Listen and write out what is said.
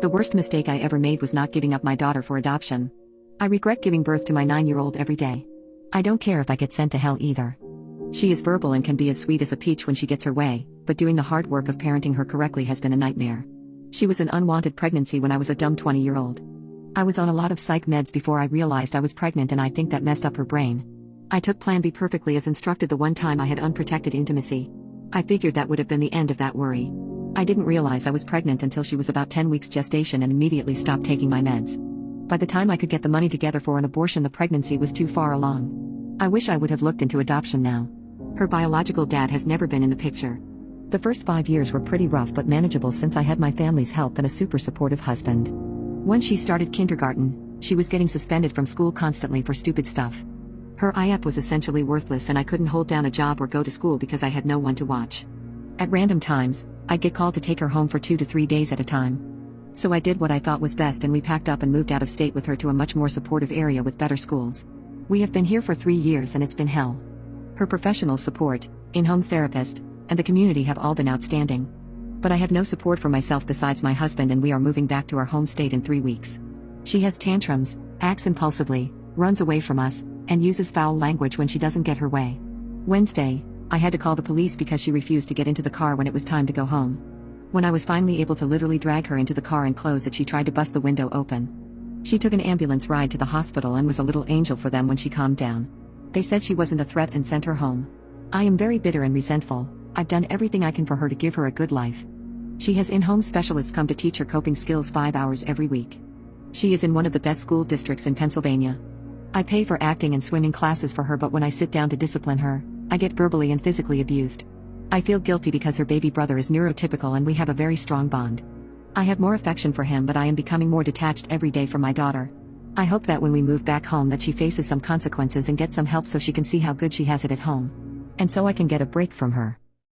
The worst mistake I ever made was not giving up my daughter for adoption. I regret giving birth to my 9-year-old every day. I don't care if I get sent to hell either. She is verbal and can be as sweet as a peach when she gets her way, but doing the hard work of parenting her correctly has been a nightmare. She was an unwanted pregnancy when I was a dumb 20-year-old. I was on a lot of psych meds before I realized I was pregnant, and I think that messed up her brain. I took Plan B perfectly as instructed the one time I had unprotected intimacy. I figured that would have been the end of that worry. I didn't realize I was pregnant until she was about 10 weeks gestation and immediately stopped taking my meds. By the time I could get the money together for an abortion, the pregnancy was too far along. I wish I would have looked into adoption now. Her biological dad has never been in the picture. The first 5 years were pretty rough but manageable since I had my family's help and a super supportive husband. Once she started kindergarten, she was getting suspended from school constantly for stupid stuff. Her IEP was essentially worthless, and I couldn't hold down a job or go to school because I had no one to watch. At random times, I'd get called to take her home for 2 to 3 days at a time. So I did what I thought was best, and we packed up and moved out of state with her to a much more supportive area with better schools. We have been here for 3 years and it's been hell. Her professional support, in-home therapist, and the community have all been outstanding. But I have no support for myself besides my husband, and we are moving back to our home state in 3 weeks. She has tantrums, acts impulsively, runs away from us, and uses foul language when she doesn't get her way. Wednesday, I had to call the police because she refused to get into the car when it was time to go home. When I was finally able to literally drag her into the car and close it, she tried to bust the window open. She took an ambulance ride to the hospital and was a little angel for them when she calmed down. They said she wasn't a threat and sent her home. I am very bitter and resentful. I've done everything I can for her to give her a good life. She has in-home specialists come to teach her coping skills 5 hours every week. She is in one of the best school districts in Pennsylvania. I pay for acting and swimming classes for her, but when I sit down to discipline her, I get verbally and physically abused. I feel guilty because her baby brother is neurotypical and we have a very strong bond. I have more affection for him, but I am becoming more detached every day from my daughter. I hope that when we move back home that she faces some consequences and gets some help so she can see how good she has it at home. And so I can get a break from her.